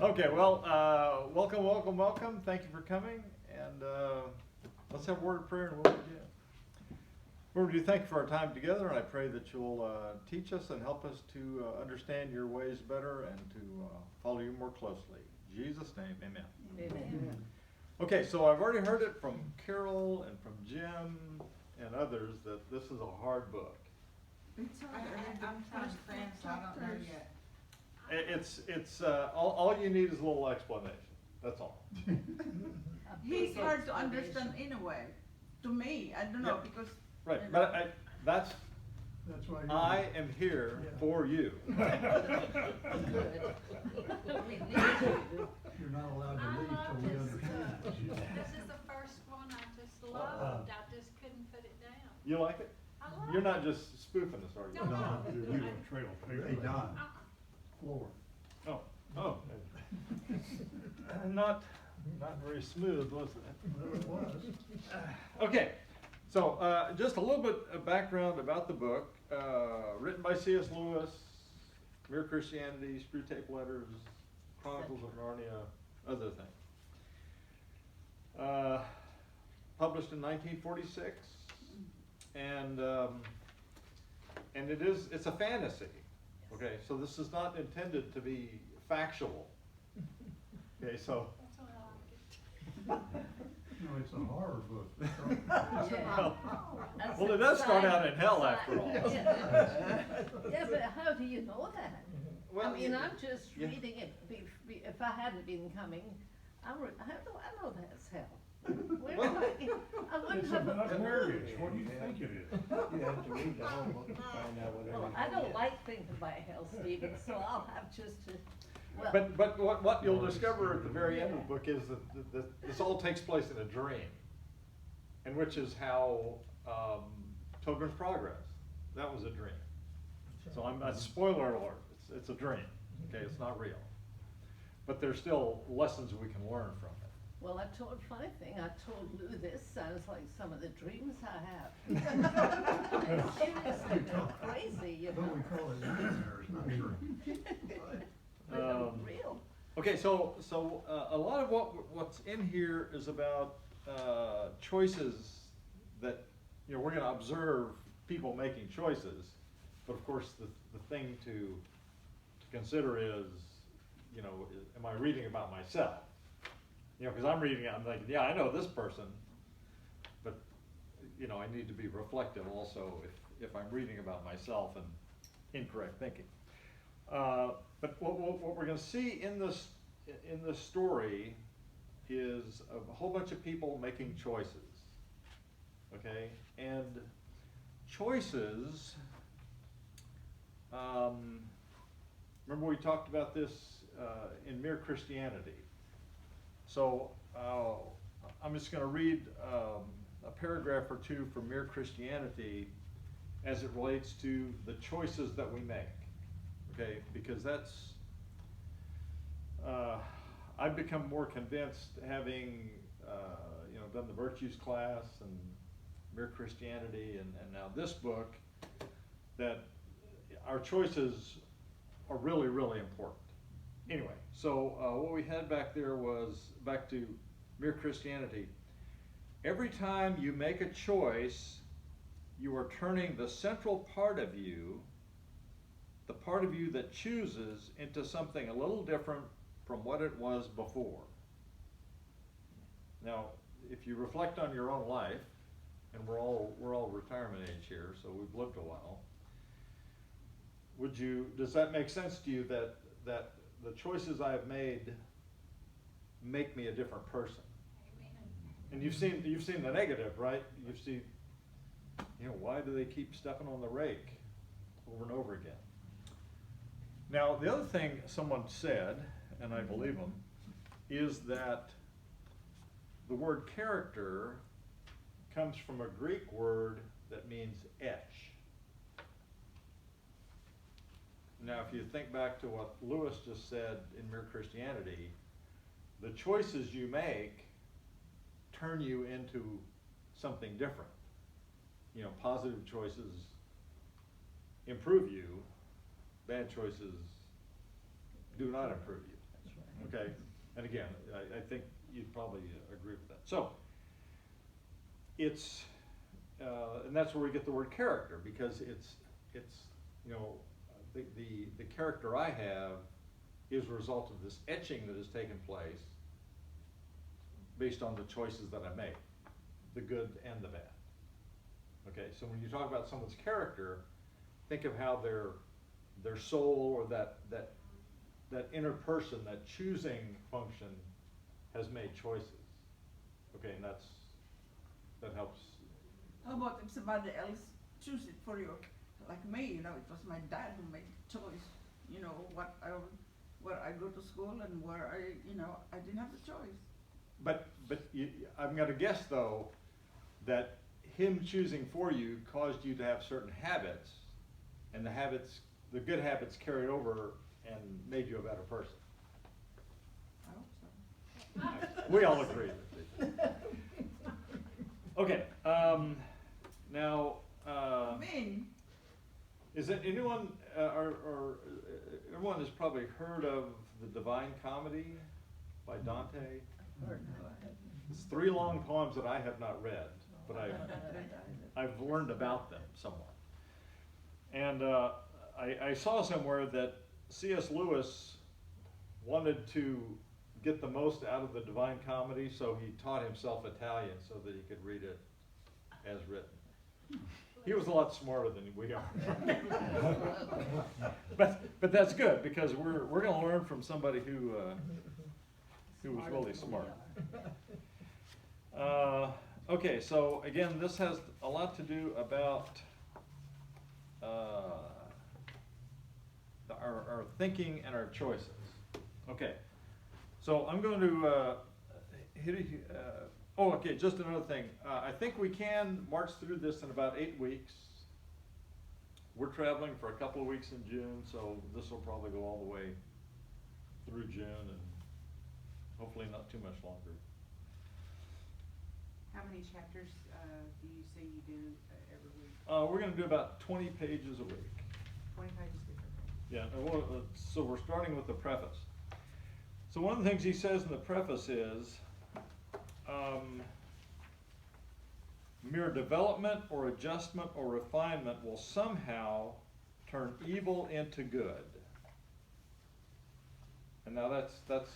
Okay, well, welcome. Thank you for coming, and let's have a word of prayer and we'll begin. Lord, we do thank you for our time together, and I pray that you'll teach us and help us to understand your ways better and to follow you more closely. In Jesus' name, amen. Amen. Okay, so I've already heard it from Carol and from Jim and others that this is a hard book. I'm first fan, so I don't know yet. It's all you need is a little explanation. That's all. He's hard to understand in a way, to me. I don't know, Yeah. because. Right, you know. but that's why I am here for you. You're not allowed to leave till we understand. This is the first one I just loved. I just couldn't put it down. You like it? I love You're it. not just spoofing us, are you? No. No, you don't trail paper. Hey, Don, floor. Oh. Not very smooth, was it? Well, it was. Okay, so just a little bit of background about the book. Written by C.S. Lewis, Mere Christianity, Screwtape Letters, Chronicles of Narnia, other things. Published in 1946, and it's a fantasy. Okay, so this is not intended to be factual. Okay, so. That's why I like it. No, it's a horror book. Well, it does start out in hell after all. Yeah, but how do you know that? Well, I mean, I'm just yeah. reading it. If I hadn't been coming, how do I know that's hell? Where Well, do I wouldn't It's have. about marriage. What do you think it is? You have to read the whole book to find out what Well, everything I don't is. like thinking about hell, Stephen, so I'll have just to, well. But what you'll discover at the very end of the book is that this all takes place in a dream, and which is how Pilgrim's Progress. That was a dream. So that's spoiler alert. It's a dream. Okay, it's not real. But there's still lessons we can learn from it. Well, I told, funny thing, I told Lou, this sounds like some of the dreams I have. Seriously, they're crazy, you But we know. call it nightmares, not dreams. But they're real. Okay, so a lot of what's in here is about choices that we're going to observe people making choices, but of course the thing to consider is am I reading about myself? Because I'm reading it, I'm thinking, yeah, I know this person, but I need to be reflective also if I'm reading about myself and incorrect thinking. But what we're going to see in this story is a whole bunch of people making choices, okay? And choices, remember we talked about this in Mere Christianity. So I'm just going to read a paragraph or two from Mere Christianity as it relates to the choices that we make. Okay, because that's, I've become more convinced having, done the virtues class and Mere Christianity and now this book, that our choices are really, really important. Anyway, so what we had back there was, back to Mere Christianity. Every time you make a choice, you are turning the central part of you, the part of you that chooses, into something a little different from what it was before. Now, if you reflect on your own life, and we're all retirement age here, so we've lived a while, does that make sense to you that the choices I've made make me a different person? Amen. And you've seen the negative, right? You've seen, why do they keep stepping on the rake over and over again? Now, the other thing someone said, and I believe them, is that the word character comes from a Greek word that means etch. Now, if you think back to what Lewis just said in Mere Christianity, the choices you make turn you into something different. Positive choices improve you, bad choices do not improve you. And again, I think you'd probably agree with that. So, it's, and that's where we get the word character, because it's, you know, the character I have is a result of this etching that has taken place based on the choices that I make, the good and the bad. Okay, so when you talk about someone's character, think of how their soul, or that inner person, that choosing function, has made choices. Okay, and that helps. How about if somebody else choose it for you? Like me, you know, it was my dad who made the choice. You know, where I go to school and where I didn't have the choice. But I'm gonna guess though, that him choosing for you caused you to have certain habits, and the good habits carried over and made you a better person. I hope so. We all agree. Okay, now, Mean. is it anyone, or everyone has probably heard of the Divine Comedy by Dante? It's 3 long poems that I have not read, but I've learned about them somewhat. And I saw somewhere that C.S. Lewis wanted to get the most out of the Divine Comedy, so he taught himself Italian so that he could read it as written. He was a lot smarter than we are. But that's good, because we're going to learn from somebody who was really smart. Okay, so again, this has a lot to do about our thinking and our choices. Okay, so I'm going to okay, just another thing. I think we can march through this in about 8 weeks. We're traveling for a couple of weeks in June, so this will probably go all the way through June, and hopefully not too much longer. How many chapters do you say you do every week? We're going to do about 20 pages a week. 20 pages different. Yeah, so we're starting with the preface. So one of the things he says in the preface is, mere development or adjustment or refinement will somehow turn evil into good. And now that's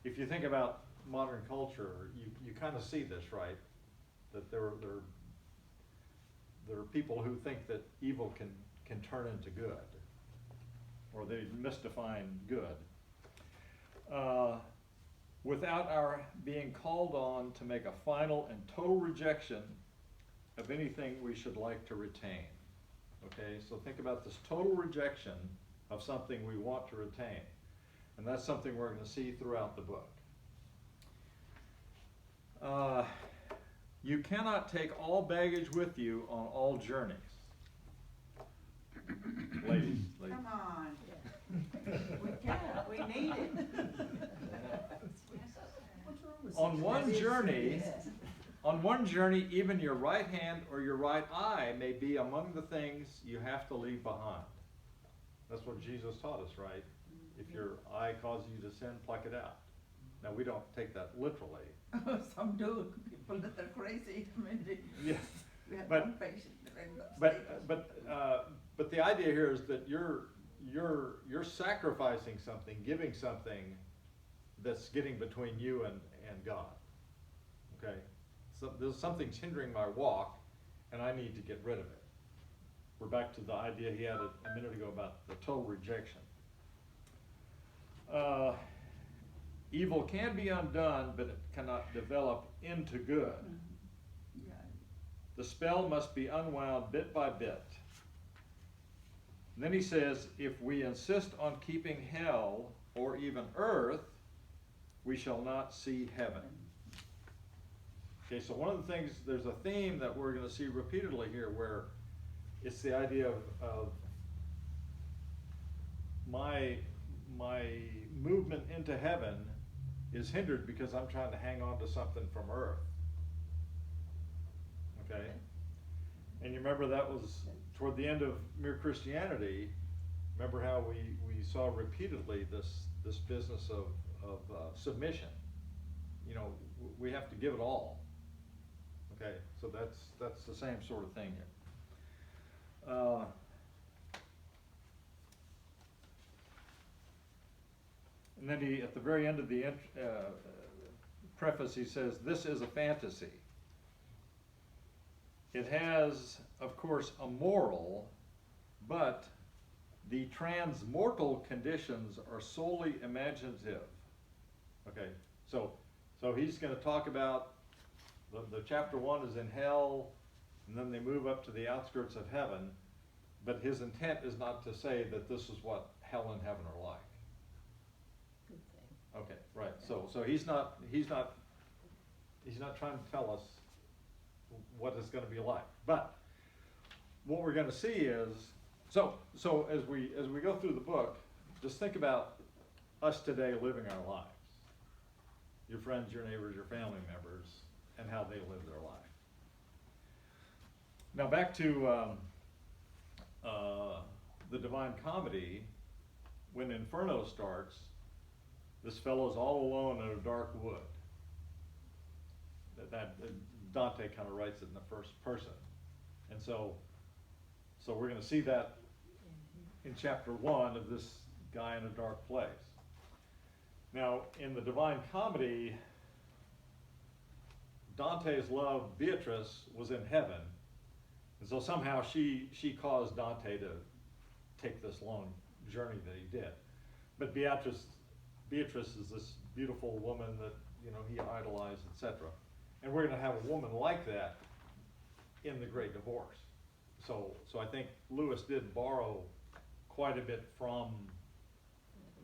if you think about modern culture, you kind of see this, right? That there are people who think that evil can turn into good, or they misdefine good, without our being called on to make a final and total rejection of anything we should like to retain. Okay, so think about this total rejection of something we want to retain. And that's something we're going to see throughout the book. You cannot take all baggage with you on all journeys. Ladies. Come on. We can. We need it. On one journey, even your right hand or your right eye may be among the things you have to leave behind. That's what Jesus taught us, right? If your eye causes you to sin, pluck it out. Now, we don't take that literally. Some do. People that are crazy. I mean, Yeah. we had But- one patient that ended up But the idea here is that you're sacrificing something, giving something that's getting between you and God. Okay? So there's something's hindering my walk, and I need to get rid of it. We're back to the idea he had a minute ago about the total rejection. Evil can be undone, but it cannot develop into good. Yeah. The spell must be unwound bit by bit. And then he says, if we insist on keeping hell or even earth, we shall not see heaven. Okay, so one of the things, there's a theme that we're going to see repeatedly here, where it's the idea of my movement into heaven is hindered because I'm trying to hang on to something from earth. Okay? And you remember that was toward the end of Mere Christianity. Remember how we saw repeatedly this business of submission. You know, we have to give it all. Okay, so that's the same sort of thing here. And then he, at the very end of the preface, he says, "This is a fantasy. It has, of course, a moral, but the transmortal conditions are solely imaginative." Okay, so he's going to talk about the chapter 1 is in hell, and then they move up to the outskirts of heaven, but his intent is not to say that this is what hell and heaven are like. Good thing. Okay, right. So he's not trying to tell us what it's going to be like. But what we're going to see is, so as we go through the book, just think about us today living our lives. Your friends, your neighbors, your family members, and how they live their life. Now back to the Divine Comedy. When Inferno starts, this fellow's all alone in a dark wood. That Dante kind of writes it in the first person, and so we're going to see that in chapter 1 of this guy in a dark place. Now, in the Divine Comedy, Dante's love, Beatrice, was in heaven, and so somehow she caused Dante to take this long journey that he did. But Beatrice is this beautiful woman that, you know, he idolized, etc. And we're going to have a woman like that in the Great Divorce. So I think Lewis did borrow quite a bit from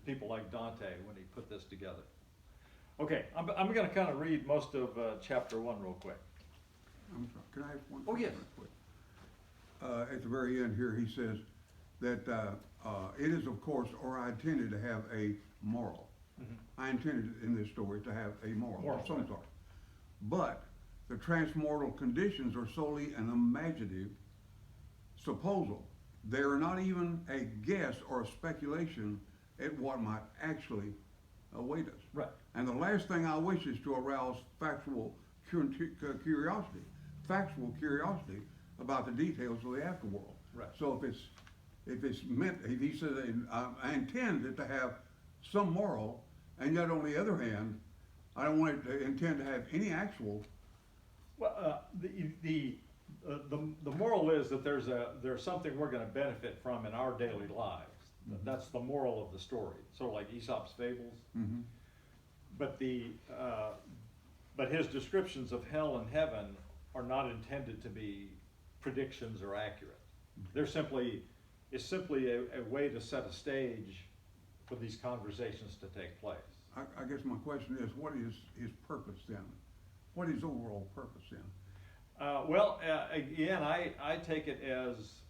people like Dante when he put this together. Okay, I'm going to kind of read most of chapter 1 real quick. I'm sorry, can I have one? Oh, yes. Real quick? At the very end here, he says that it is, of course, or I intended to have a moral. Mm-hmm. I intended in this story to have a moral of some Right. sort. But the transmortal conditions are solely an imaginative supposal. They are not even a guess or a speculation at what might actually await us. Right. And the last thing I wish is to arouse factual curiosity about the details of the afterworld. Right. So if it's meant, if he says, I intend it to have some moral, and yet on the other hand, I don't want it to intend to have any actual. Well, the moral is that there's something we're going to benefit from in our daily lives. Mm-hmm. That's the moral of the story. Sort of like Aesop's fables. Mm-hmm. But his descriptions of hell and heaven are not intended to be predictions or accurate. They're simply a way to set a stage for these conversations to take place. I guess my question is, what is his purpose then? What is overall purpose then? Again, I take it as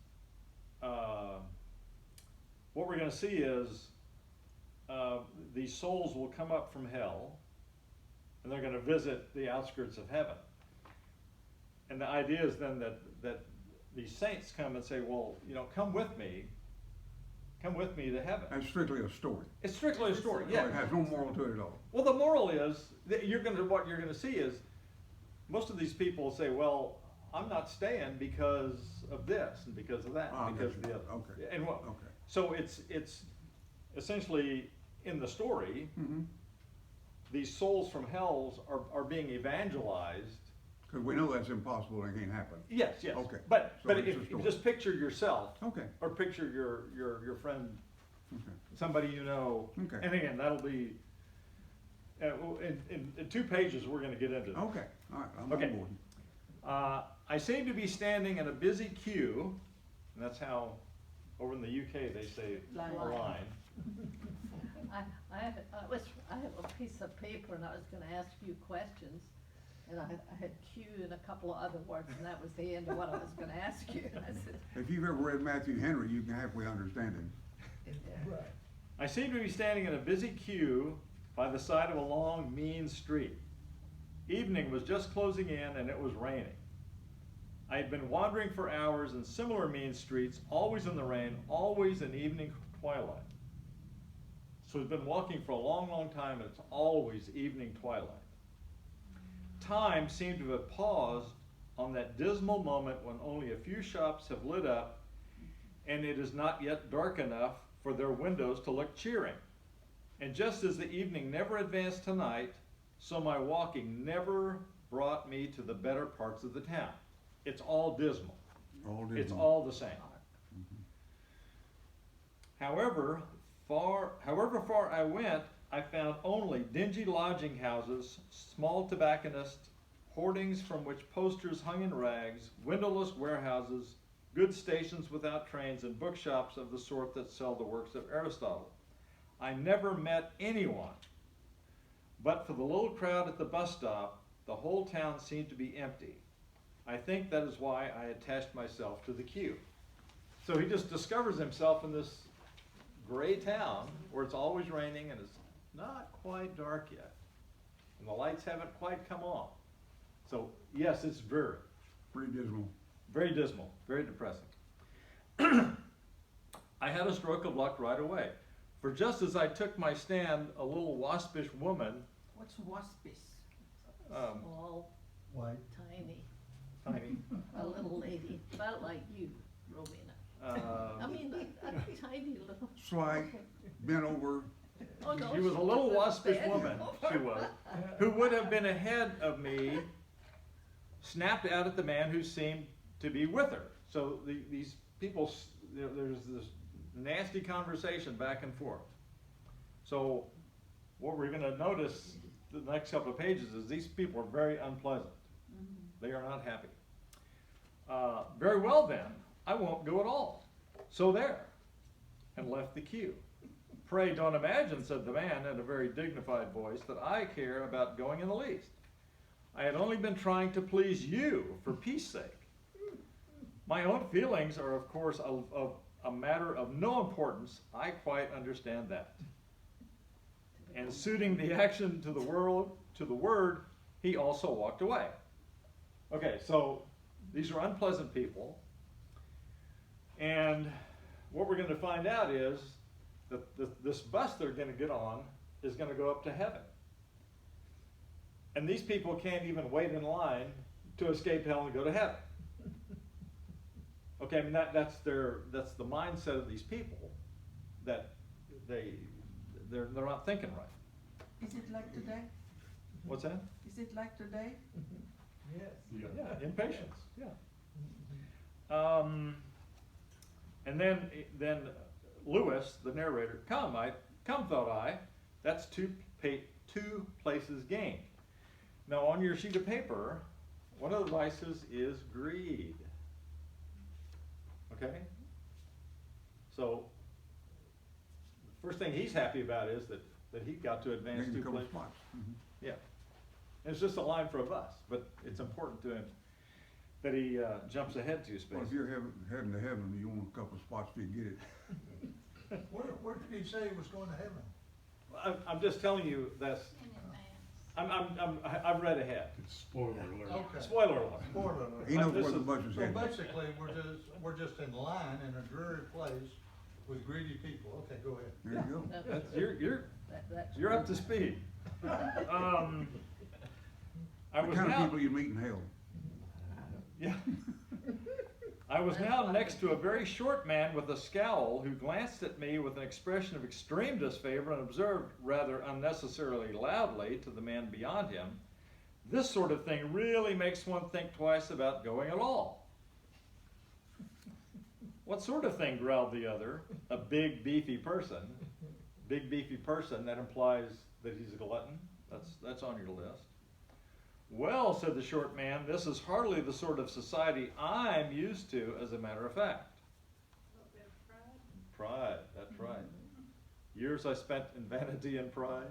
what we're going to see is these souls will come up from hell, and they're going to visit the outskirts of heaven. And the idea is then that these saints come and say, well, you know, come with me to heaven. That's strictly a story. It's strictly a story, So yeah. it has no moral to it at all. Well, the moral is that what you're going to see is most of these people say, well, I'm not staying because of this and because of that and because of the other. Okay. And Okay. so it's essentially in the story, Mm-hmm. these souls from hells are being evangelized. Because we know that's impossible and it can't happen. Yes. Okay. But So if it's a you story. just picture yourself, Okay. or picture your friend, Okay. somebody you know. Okay. And again, that'll be in 2 pages. We're going to get into this. Okay. All right. I'm Okay. on board. I seem to be standing in a busy queue, and that's how over in the UK they say Line. a line. I have a piece of paper and I was gonna ask you questions, and I had Q and a couple of other words, and that was the end of what I was gonna ask you. And I said, If you've ever read Matthew Henry, you can halfway understand him. I seem to be standing in a busy queue by the side of a long, mean street. Evening was just closing in and it was raining. I had been wandering for hours in similar mean streets, always in the rain, always in evening twilight. So he's been walking for a long, long time, and it's always evening twilight. Time seemed to have paused on that dismal moment when only a few shops have lit up, and it is not yet dark enough for their windows to look cheering. And just as the evening never advanced tonight, so my walking never brought me to the better parts of the town. It's all dismal. All It's dismal. all the same. However far I went, I found only dingy lodging houses, small tobacconists, hoardings from which posters hung in rags, windowless warehouses, good stations without trains, and bookshops of the sort that sell the works of Aristotle. I never met anyone. But for the little crowd at the bus stop, the whole town seemed to be empty. I think that is why I attached myself to the queue. So he just discovers himself in this gray town where it's always raining and it's not quite dark yet. And the lights haven't quite come on. So yes, it's Pretty dismal. very dismal, very depressing. I had a stroke of luck right away. For just as I took my stand, a little waspish woman, What's waspish? Small, White. tiny, tiny, a little lady, about like you, Rowena. I mean, a tiny little. Slight, bent over. Oh, no, she was a little wasn't waspish bad. woman, she was, who would have been ahead of me, snapped out at the man who seemed to be with her. So these people, there's this nasty conversation back and forth. So what we're going to notice the next couple of pages is these people are very unpleasant. They are not happy. Very well then, I won't go at all. So there, and left the queue. Pray don't imagine, said the man in a very dignified voice, that I care about going in the least. I had only been trying to please you for peace sake. My own feelings are, of course, a matter of no importance. I quite understand that. And suiting the action to the word, he also walked away. Okay, so these are unpleasant people. And what we're going to find out is that this bus they're going to get on is going to go up to heaven. And these people can't even wait in line to escape hell and go to heaven. Okay, I mean that's the mindset of these people, that they're not thinking right. Is it like today? What's that? Is it like today? Yeah. Yeah, impatience. Yeah. And then Lewis, the narrator, come thought I. That's two places gained. Now on your sheet of paper, one of the vices is greed. Okay? So the first thing he's happy about is that he got to advance Gained a two couple places. spots. Mhm. Yeah. And it's just a line for a bus, but it's important to him that he jumps ahead 2 Well, spaces. if you're heading to heaven, you want a couple spots to get it. Where did he say he was going to heaven? I'm just telling you that's. In advance. I've read ahead. It's spoiler alert. Okay. Spoiler alert. Spoiler alert. He knows This where the is- bus is So headed. basically, we're just in line in a dreary place with greedy people. Okay, go ahead. There you go. That's That's you're up to speed. I The was kind of now people you meet in hell. yeah. I was now next to a very short man with a scowl who glanced at me with an expression of extreme disfavor and observed rather unnecessarily loudly to the man beyond him, "This sort of thing really makes one think twice about going at all." "What sort of thing?" growled the other, a big beefy person. Big beefy person, that implies that he's a glutton. That's on your list. "Well," said the short man, "this is hardly the sort of society I'm used to, as a matter of fact." A little bit of pride. Pride, that's right. Years I spent in vanity and pride.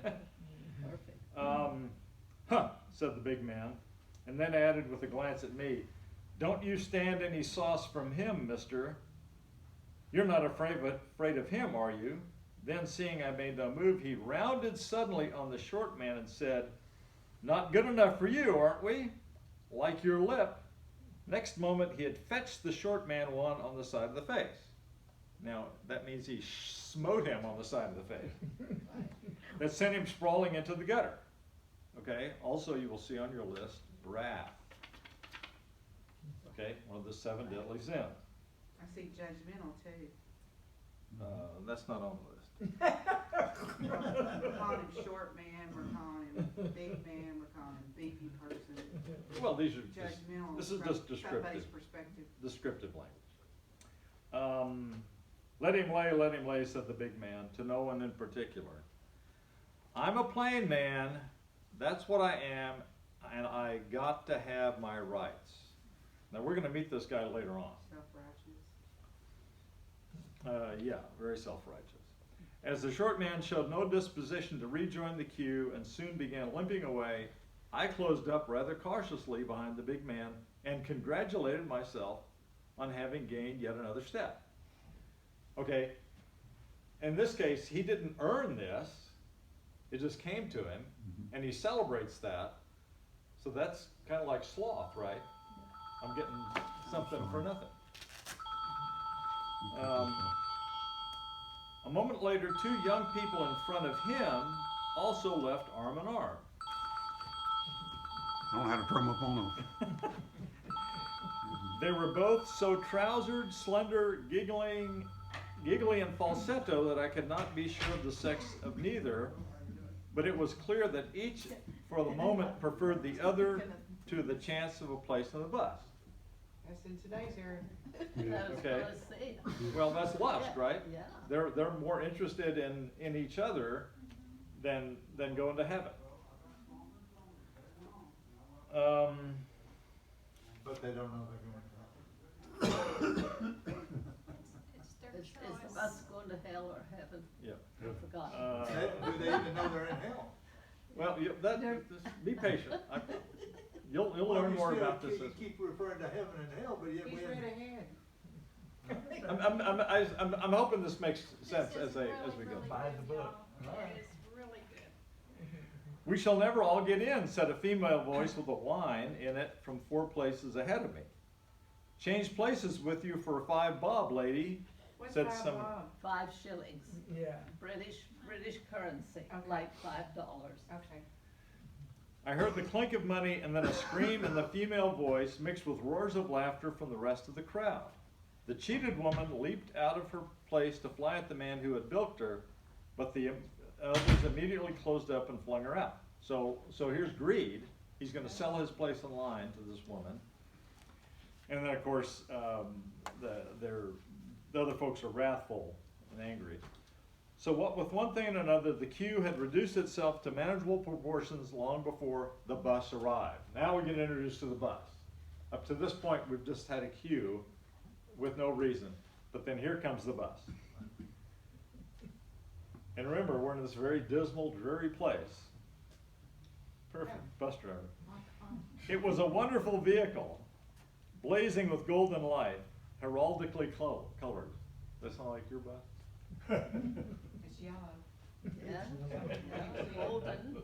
perfect. Huh, said the big man, and then added with a glance at me, "Don't you stand any sauce from him, mister. You're not afraid of him, are you?" Then, seeing I made no move, he rounded suddenly on the short man and said, "Not good enough for you, aren't we? Like your lip." Next moment, he had fetched the short man one on the side of the face. Now, that means he smote him on the side of the face. That sent him sprawling into the gutter. Okay, also you will see on your list, wrath. Okay, one of the 7 deadly sins. I see judgmental too. That's not on the list. We're calling him short man, we're calling him big man, we're calling him beefy person. Well, these are just, Judgmental. this is from just descriptive. Somebody's perspective. Descriptive language. Let him lay, said the big man, to no one in particular. I'm a plain man, that's what I am, and I got to have my rights. Now, we're gonna meet this guy later on. Self-righteous. Yeah, very self-righteous. As the short man showed no disposition to rejoin the queue and soon began limping away, I closed up rather cautiously behind the big man and congratulated myself on having gained yet another step. Okay, in this case, he didn't earn this, it just came to him, and he celebrates that. So that's kind of like sloth, right? I'm getting something for nothing. A moment later, 2 young people in front of him also left arm in arm. I don't know how to turn my phone off. They were both so trousered, slender, giggly and falsetto that I could not be sure of the sex of neither, but it was clear that each, for the moment, preferred the other to the chance of a place on the bus. That's in today's era. That was Okay. what I said. Well, that's lust, right? Yeah. They're more interested in each other than going to heaven. But they don't know they're going to heaven. It's their Is the choice. bus going to hell or heaven? Yeah. I forgot. Do they even know they're in hell? Well, just be patient. You'll Well, learn you more still about this. You keep referring to heaven and hell, but yet He's we read haven't. ahead. I'm hoping this makes sense This is as really, we go. really Buy good, the book. y'all. All right. It is really good. We shall never all get in, said a female voice with a whine in it from 4 places ahead of me. Change places with you for 5 bob, lady, What's said 5 some. bob? 5 shillings. Yeah. British currency, Okay. like $5. Okay. I heard the clink of money and then a scream in the female voice mixed with roars of laughter from the rest of the crowd. The cheated woman leaped out of her place to fly at the man who had bilked her, but the others immediately closed up and flung her out. So here's greed. He's going to sell his place in line to this woman. And then, of course, the other folks are wrathful and angry. So what with one thing and another, the queue had reduced itself to manageable proportions long before the bus arrived. Now we get introduced to the bus. Up to this point, we've just had a queue with no reason. But then here comes the bus. And remember, we're in this very dismal, dreary place. Perfect bus driver. It was a wonderful vehicle, blazing with golden light, heraldically colored. That sound like your bus? It's yellow. Yeah. Golden.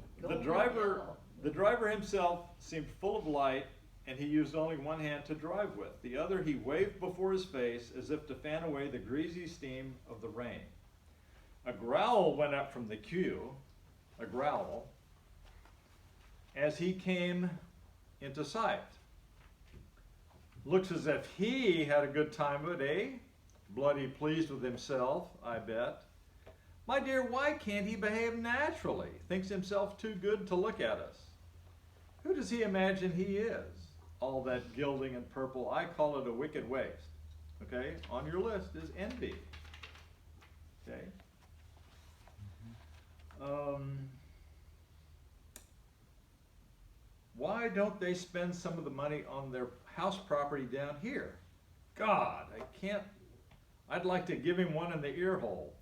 The driver himself seemed full of light, and he used only one hand to drive with. The other he waved before his face as if to fan away the greasy steam of the rain. A growl went up from the queue, a growl, as he came into sight. Looks as if he had a good time of it, eh? Bloody pleased with himself, I bet. My dear, why can't he behave naturally? Thinks himself too good to look at us. Who does he imagine he is? All that gilding and purple, I call it a wicked waste. Okay, on your list is envy. Okay. Why don't they spend some of the money on their house property down here? God, I'd like to give him one in the ear hole.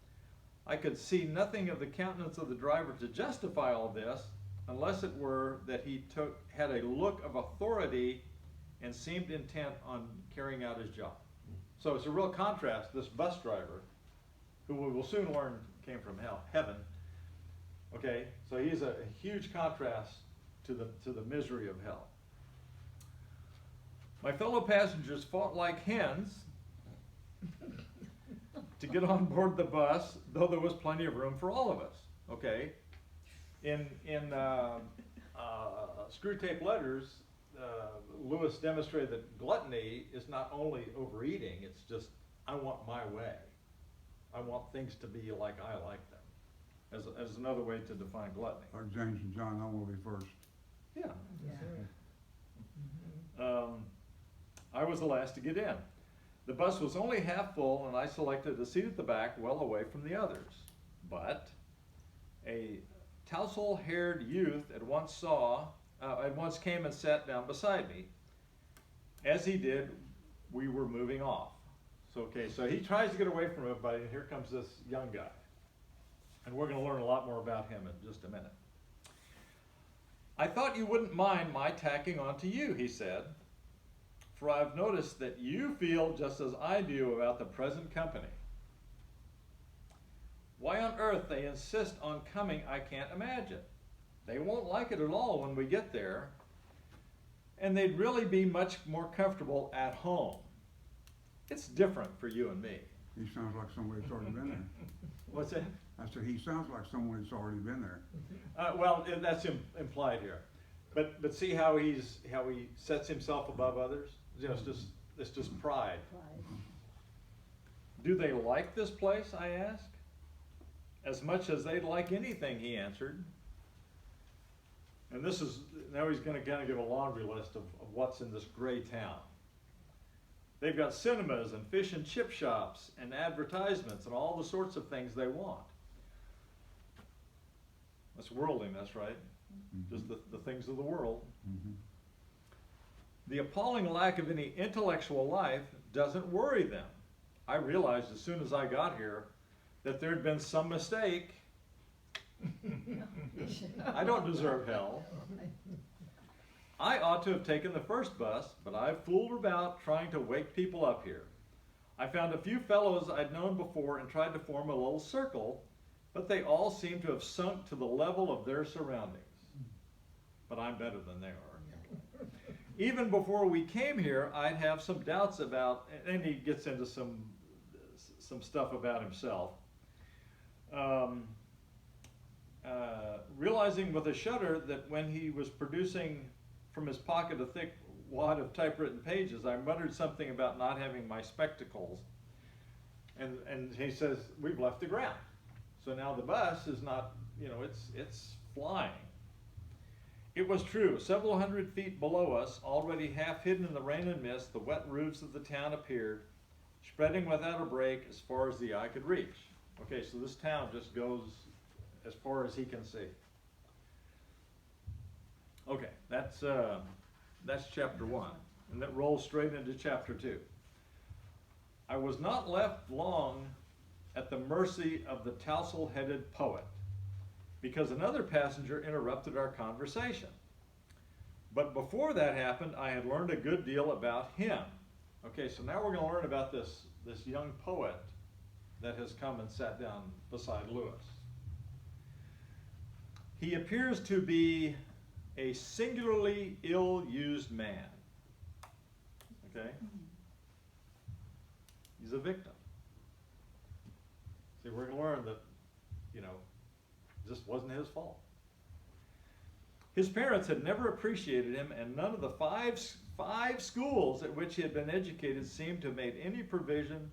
I could see nothing of the countenance of the driver to justify all this, unless it were that he had a look of authority and seemed intent on carrying out his job. So it's a real contrast, this bus driver, who we will soon learn came from heaven. Okay, so he's a huge contrast to the misery of hell. My fellow passengers fought like hens to get on board the bus, though there was plenty of room for all of us, okay? In Screw Tape Letters, Lewis demonstrated that gluttony is not only overeating, it's just, I want my way. I want things to be like I like them, as another way to define gluttony. Like James and John, I want to be first. Yeah. Yeah. I was the last to get in. The bus was only half full, and I selected a seat at the back, well away from the others. But a tousle-haired youth at once came and sat down beside me. As he did, we were moving off. So he tries to get away from everybody, and here comes this young guy. And we're going to learn a lot more about him in just a minute. I thought you wouldn't mind my tacking on to you, he said, for I've noticed that you feel just as I do about the present company. Why on earth they insist on coming, I can't imagine. They won't like it at all when we get there, and they'd really be much more comfortable at home. It's different for you and me. He sounds like somebody that's already been there. What's that? I said, he sounds like someone that's already been there. Well, that's implied here. But see how he sets himself above others? You know, it's just pride. Do they like this place, I asked? As much as they'd like anything, he answered. And now he's going to kind of give a laundry list of what's in this gray town. They've got cinemas and fish and chip shops and advertisements and all the sorts of things they want. That's worldliness, right? Mm-hmm. Just the things of the world. Mm-hmm. The appalling lack of any intellectual life doesn't worry them. I realized as soon as I got here that there'd been some mistake. I don't deserve hell. I ought to have taken the first bus, but I've fooled about trying to wake people up here. I found a few fellows I'd known before and tried to form a little circle, but they all seem to have sunk to the level of their surroundings. But I'm better than they are. Even before we came here, I'd have some doubts about, and he gets into some stuff about himself. Realizing with a shudder that when he was producing from his pocket a thick wad of typewritten pages, I muttered something about not having my spectacles. And he says, we've left the ground. So now the bus is not, it's flying. It was true. Several hundred feet below us, already half hidden in the rain and mist, the wet roofs of the town appeared, spreading without a break as far as the eye could reach. Okay, so this town just goes as far as he can see. Okay, that's chapter 1, and that rolls straight into chapter 2. I was not left long at the mercy of the tousle-headed poet, because another passenger interrupted our conversation. But before that happened, I had learned a good deal about him. Okay, so now we're going to learn about this young poet that has come and sat down beside Lewis. He appears to be a singularly ill-used man. Okay? He's a victim. See, we're going to learn that, this wasn't his fault. His parents had never appreciated him, and none of the five schools at which he had been educated seemed to have made any provision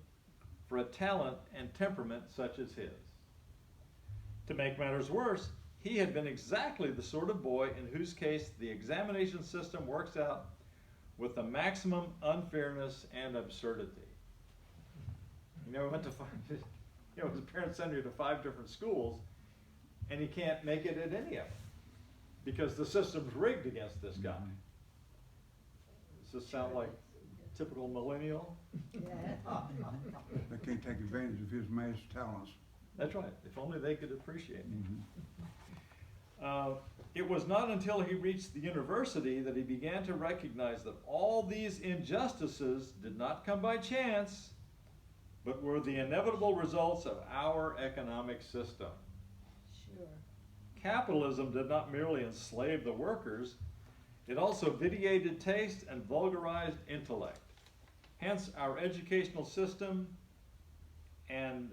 for a talent and temperament such as his. To make matters worse, he had been exactly the sort of boy in whose case the examination system works out with the maximum unfairness and absurdity. He went to his parents sent him to 5 different schools, and he can't make it at any of them because the system's rigged against this guy. Does this sound like typical millennial? Yeah. They can't take advantage of his mass talents. That's right. If only they could appreciate him. Mm-hmm. It was not until he reached the university that he began to recognize that all these injustices did not come by chance, but were the inevitable results of our economic system. Sure. Capitalism did not merely enslave the workers, it also vitiated taste and vulgarized intellect. Hence, our educational system And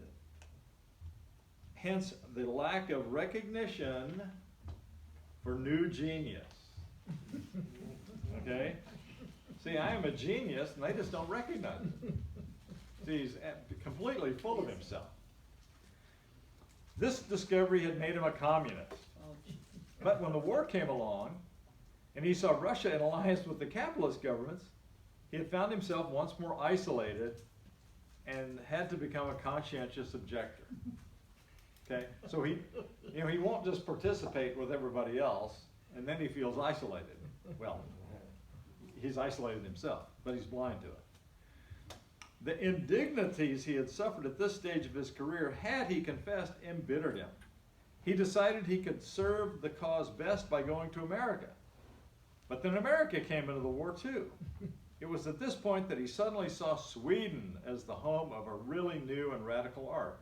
hence the lack of recognition for new genius. Okay? See, I am a genius and they just don't recognize it. See, he's completely full of himself. This discovery had made him a communist. But when the war came along and he saw Russia in alliance with the capitalist governments, he had found himself once more isolated and had to become a conscientious objector. Okay, so he won't just participate with everybody else and then he feels isolated. Well, he's isolated himself, but he's blind to it. The indignities he had suffered at this stage of his career, had he confessed, embittered him. He decided he could serve the cause best by going to America. But then America came into the war too. It was at this point that he suddenly saw Sweden as the home of a really new and radical art.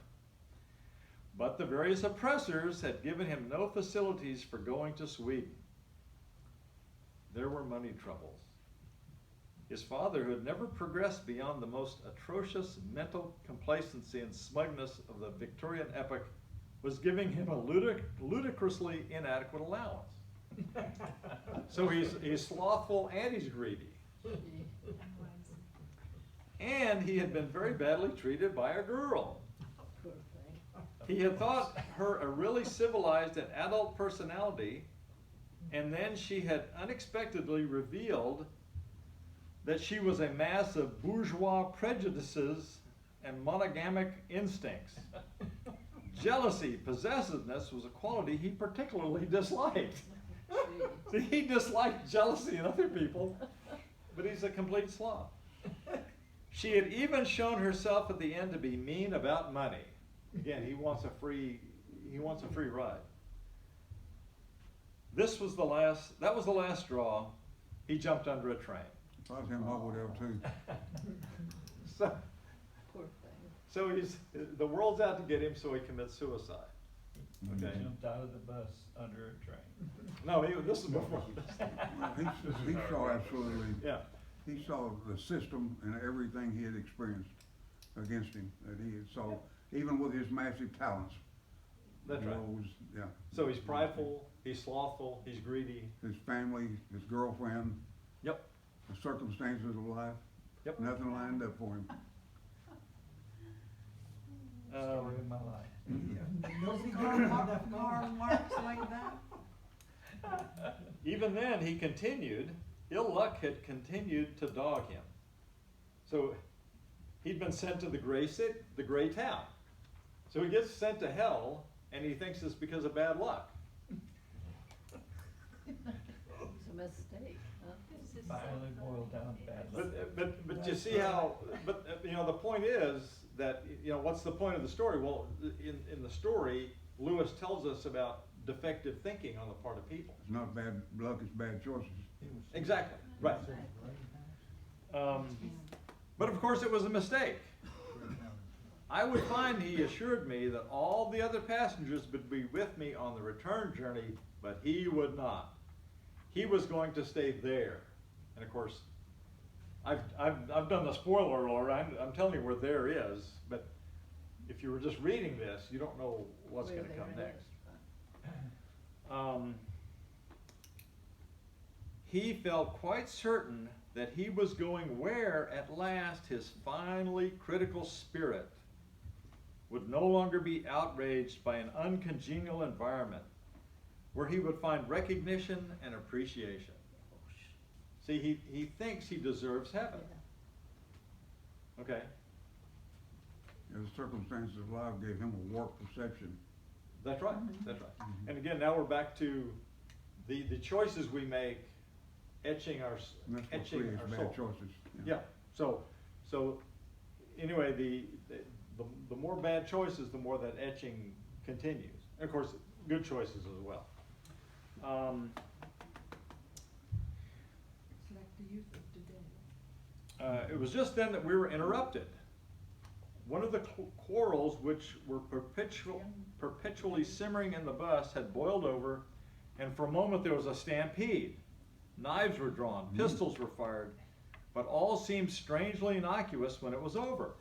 But the various oppressors had given him no facilities for going to Sweden. There were money troubles. His father, who had never progressed beyond the most atrocious mental complacency and smugness of the Victorian epoch, was giving him a ludicrously inadequate allowance. So he's slothful and he's greedy. And he had been very badly treated by a girl. Poor thing. He had thought her a really civilized and adult personality, and then she had unexpectedly revealed that she was a mass of bourgeois prejudices and monogamic instincts. Jealousy, possessiveness was a quality he particularly disliked. See, he disliked jealousy in other people, but he's a complete slob. She had even shown herself at the end to be mean about money. Again, he wants a free ride. That was the last straw. He jumped under a train. If I was him, I would have too. So, Poor thing. so the world's out to get him, so he commits suicide. Okay. Jumped out of the bus under a train. No, this is before. Well, he saw absolutely, Yeah. he saw the system and everything he had experienced against him, that he had saw, even with his massive talents. That's the right. world was, yeah. So he's prideful, he's slothful, he's greedy. His family, his girlfriend, Yep. the circumstances of life, Yep. nothing lined up for him. Story of my life. Does Karl Marx like that? Even then, he continued. Ill luck had continued to dog him. So he'd been sent to the gray town. So he gets sent to hell, and he thinks it's because of bad luck. It's a mistake, huh? This is Finally so boiled funny. down badly. But you see how, the point is that, what's the point of the story? Well, in the story, Lewis tells us about defective thinking on the part of people. It's not bad luck, it's bad choices. Exactly, right. But of course it was a mistake. I would find, he assured me, that all the other passengers would be with me on the return journey, but he would not. He was going to stay there. And of course, I've done the spoiler alert. I'm telling you where there is, but if you were just reading this, you don't know what's Where going to come there next. is, He felt quite certain that he was going where at last his finally critical spirit would no longer be outraged by an uncongenial environment, where he would find recognition and appreciation. See, he thinks he deserves heaven. Yeah. Okay? The circumstances of life gave him a warped perception. That's right, that's right. And again, now we're back to the choices we make etching our And that's what etching creates our bad soul. choices. Yeah, so anyway, the more bad choices, the more that etching continues. And of course, good choices as well. It's like the youth of today. It was just then that we were interrupted. One of the quarrels which were perpetually simmering in the bus had boiled over, and for a moment there was a stampede. Knives were drawn, pistols were fired, but all seemed strangely innocuous when it was over.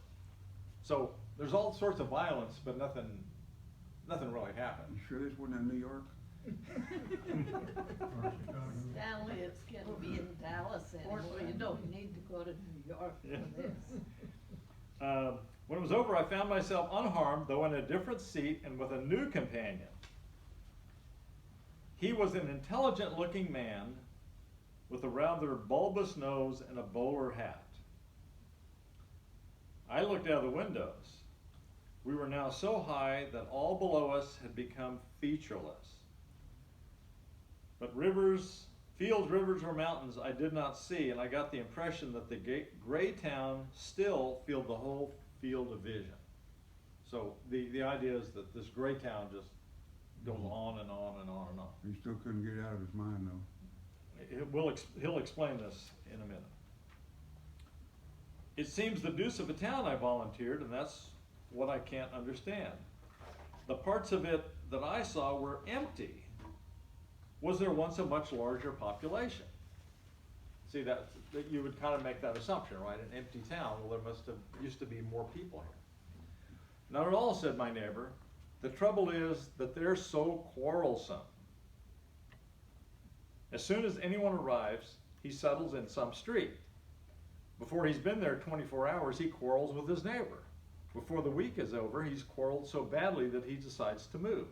So there's all sorts of violence, but nothing really happened. You sure this wasn't in New York? Stanley, it's gonna be in Dallas anymore, you don't need to go to New York Yeah. for this. When it was over, I found myself unharmed, though in a different seat and with a new companion. He was an intelligent-looking man with a rather bulbous nose and a bowler hat. I looked out of the windows. We were now so high that all below us had become featureless. But rivers, fields, rivers, or mountains I did not see, and I got the impression that the gray town still filled the whole field of vision. So the idea is that this gray town just goes on and on and on and on. He still couldn't get out of his mind though. He'll explain this in a minute. It seems the deuce of a town, I volunteered, and that's what I can't understand. The parts of it that I saw were empty. Was there once a much larger population? See, that you would kind of make that assumption, right? An empty town, well, there must have used to be more people here. Not at all, said my neighbor. The trouble is that they're so quarrelsome. As soon as anyone arrives, he settles in some street. Before he's been there 24 hours, he quarrels with his neighbor. Before the week is over, he's quarreled so badly that he decides to move.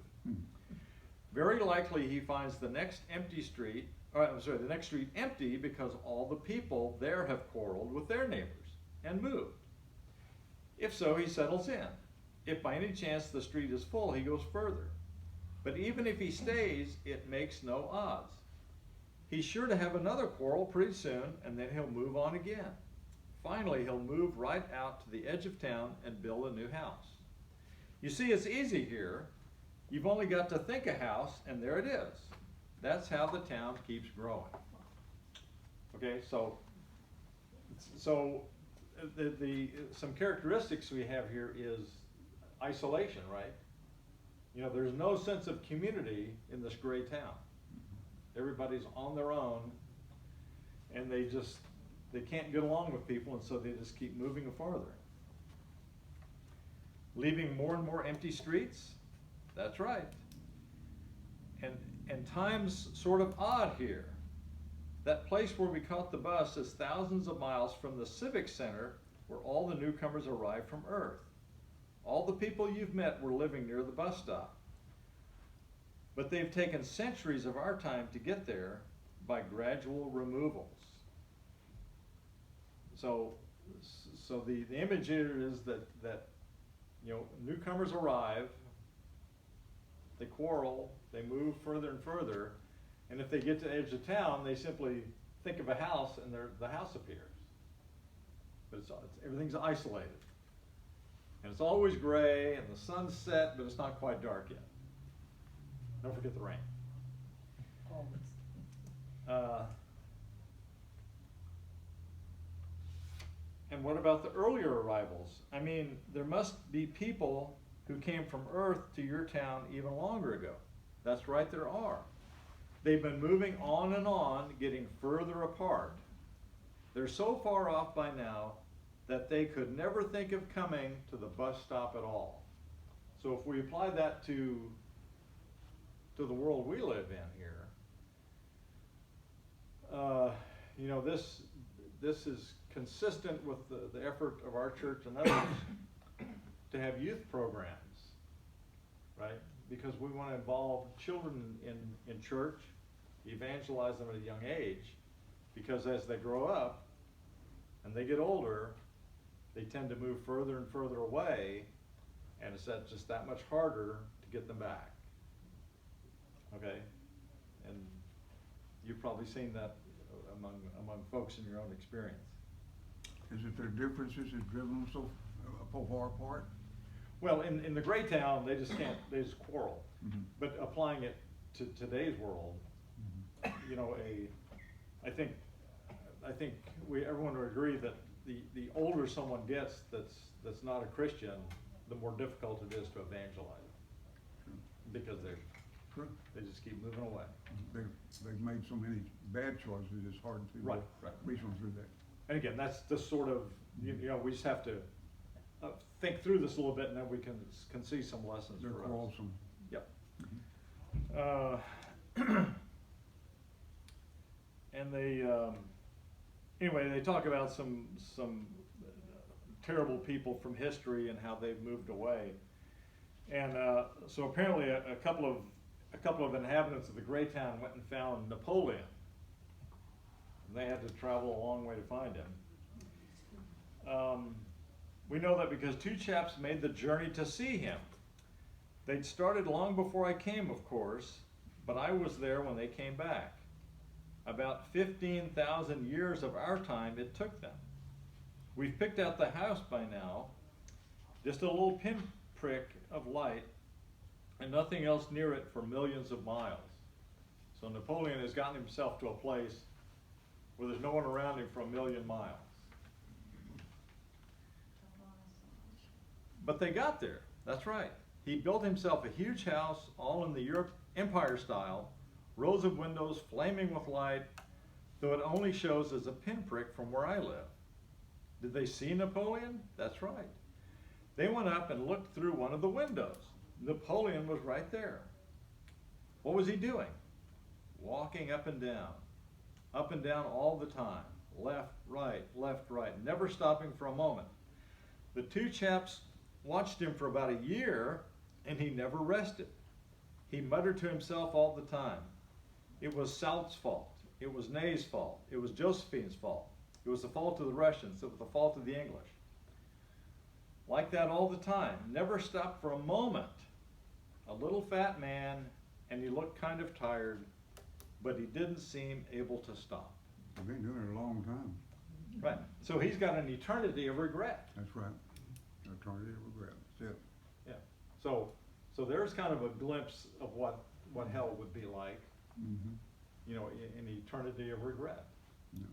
Very likely he finds the next street empty because all the people there have quarreled with their neighbors and moved. If so, he settles in. If by any chance the street is full, he goes further. But even if he stays, it makes no odds. He's sure to have another quarrel pretty soon, and then he'll move on again. Finally, he'll move right out to the edge of town and build a new house. You see, it's easy here. You've only got to think a house, and there it is. That's how the town keeps growing. Okay, so some characteristics we have here is isolation, right? You know, there's no sense of community in this gray town. Everybody's on their own, and they can't get along with people, and so they just keep moving farther. Leaving more and more empty streets? That's right. And time's sort of odd here. That place where we caught the bus is thousands of miles from the civic center where all the newcomers arrived from Earth. All the people you've met were living near the bus stop. But they've taken centuries of our time to get there by gradual removals. So the image here is that you know, newcomers arrive, they quarrel, they move further and further, and if they get to the edge of town, they simply think of a house and the house appears. But everything's isolated. And it's always gray, and the sun's set, but it's not quite dark yet. Don't forget the rain. Always. And what about the earlier arrivals? I mean, there must be people who came from Earth to your town even longer ago. That's right, there are. They've been moving on and on, getting further apart. They're so far off by now that they could never think of coming to the bus stop at all. So if we apply that to the world we live in here, you know, this is consistent with the effort of our church and others to have youth programs, right? Because we want to involve children in church, evangelize them at a young age, because as they grow up and they get older, they tend to move further and further away, and it's just that much harder to get them back. Okay? And you've probably seen that among folks in your own experience. Is it their differences that driven them so far apart? Well, in the gray town, they just quarrel. Mm-hmm. But applying it to today's world, you know, I think everyone would agree that the older someone gets that's not a Christian, the more difficult it is to evangelize, because they just keep moving away. They've made so many bad choices, it's hard to Right. reach them through that. And again, that's the sort of, you know, we just have to think through this a little bit, and then we can see some lessons They're for us. quarrelsome. Yep. And they, anyway, they talk about some terrible people from history and how they've moved away. And so apparently a couple of inhabitants of the Greytown went and found Napoleon. And they had to travel a long way to find him. We know that because two chaps made the journey to see him. They'd started long before I came, of course, but I was there when they came back. About 15,000 years of our time it took them. We've picked out the house by now, just a little pinprick of light, and nothing else near it for millions of miles. So Napoleon has gotten himself to a place where there's no one around him for a million miles. But they got there, that's right. He built himself a huge house, all in the Empire style, rows of windows flaming with light, though it only shows as a pinprick from where I live. Did they see Napoleon? That's right. They went up and looked through one of the windows. Napoleon was right there. What was he doing? Walking up and down all the time. Left, right, never stopping for a moment. The two chaps watched him for about a year, and he never rested. He muttered to himself all the time. It was Sout's fault. It was Ney's fault. It was Josephine's fault. It was the fault of the Russians. It was the fault of the English. Like that all the time. Never stopped for a moment. A little fat man, and he looked kind of tired, but he didn't seem able to stop. I've been doing it a long time. Right. So he's got an eternity of regret. That's right. Eternity of regret. That's it. Yeah. So there's kind of a glimpse of what hell would be like, Mm-hmm. you know, in eternity of regret. Yeah.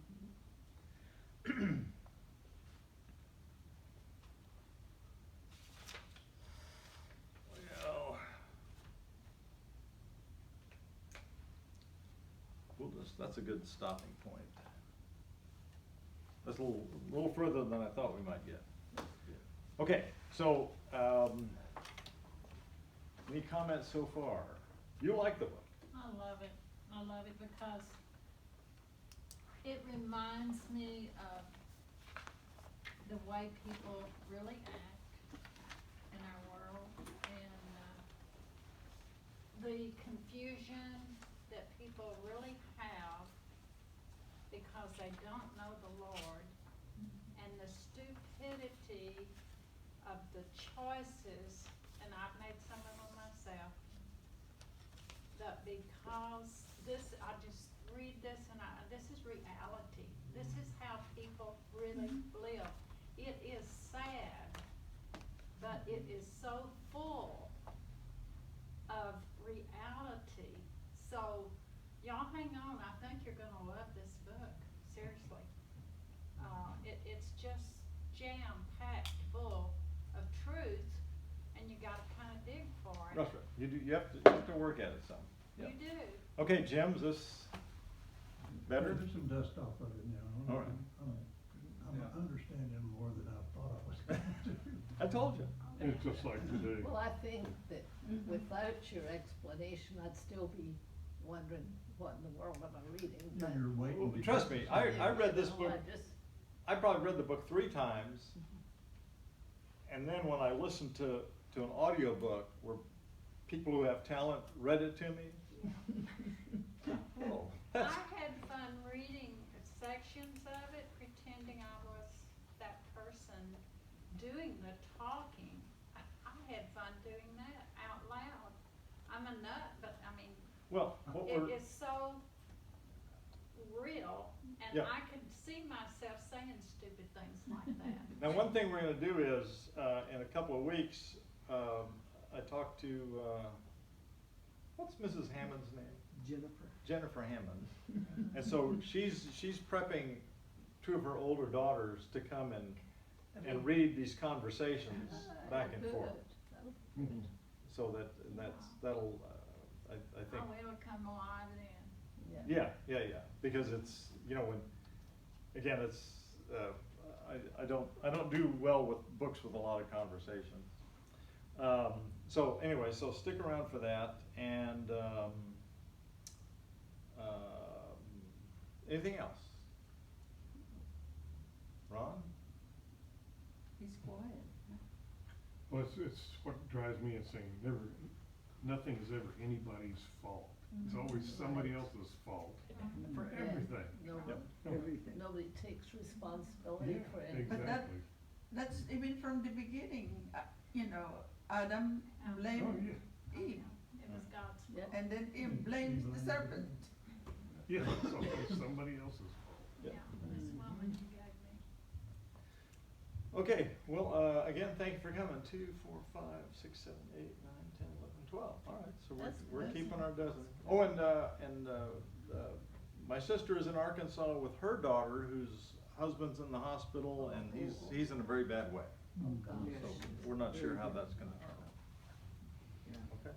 Well, that's a good stopping point. That's a little further than I thought we might get. Okay, so any comments so far? You like the book? I love it. I love it because it reminds me of the way people really act in our world, and the confusion that people really have because they don't know the Lord, and the stupidity of the choices, and I've made some of them myself, that because this, I just read this and this is reality. This is how people really live. It is sad, but it is so full of reality. So y'all hang on. I think you're gonna love this book. Seriously. It's just jam-packed full of truth, and you gotta kinda dig for it. That's right. You have to work at it some. You Yeah. do. Okay, Jim, is this better? There's some dust off of it now. All right. I'm understanding more than I thought I was going to. I told you. It's just like today. Well, I think that without your explanation, I'd still be wondering what in the world am I reading, but. You're waiting. to Trust get me, to I something. read this You book. know, I just, I probably read the book 3 times, and then when I listened to an audiobook where people who have talent read it to me, oh, I that's, had fun reading sections of it, pretending I was that person doing the talking. I had fun doing that out loud. I'm a nut, but I mean, well, what it we're, is so real, and Yeah. I could see myself saying stupid things like that. now one thing we're gonna do is, in a couple of weeks, I talked to, what's Mrs. Hammond's name? Jennifer Hammond. And so she's prepping 2 of her older daughters to come and read these conversations back and good. forth. That'll be good. So that'll, I think, Oh, it'll come alive then. Yeah. yeah, because it's, you know, when, again, it's, I don't do well with books with a lot of conversation. So anyway, so stick around for that, and anything else? Ron? He's quiet. Well, it's what drives me insane. Nothing is ever anybody's fault. It's always somebody else's fault for Yeah, everything. Nobody takes responsibility Yeah, for anything. But that- exactly. That's even from the beginning, you know, Adam Oh, blamed yeah. Eve, It was God's Yeah. fault. and then Eve blames the serpent. Yeah, it's always somebody else's fault. Yeah, this woman you gave me. Okay, well, again, thank you for coming. 2, 4, 5, 6, 7, 8, 9, 10, 11, 12. All right, so we're That's keeping our dozen. Oh, and my sister is in Arkansas with her daughter, whose husband's in the hospital, and he's in a very bad way. Oh, gosh. So we're not sure how that's gonna turn out. Okay.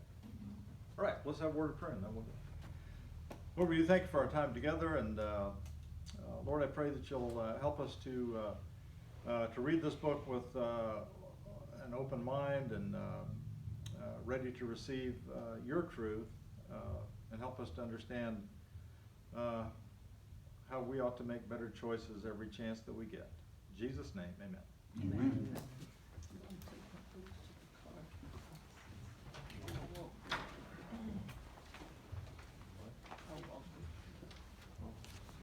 All right, let's have a word of prayer, and then we'll go. Lord, we do thank you for our time together, and Lord, I pray that you'll help us to read this book with an open mind and ready to receive your truth, and help us to understand how we ought to make better choices every chance that we get. In Jesus' name, amen. Amen.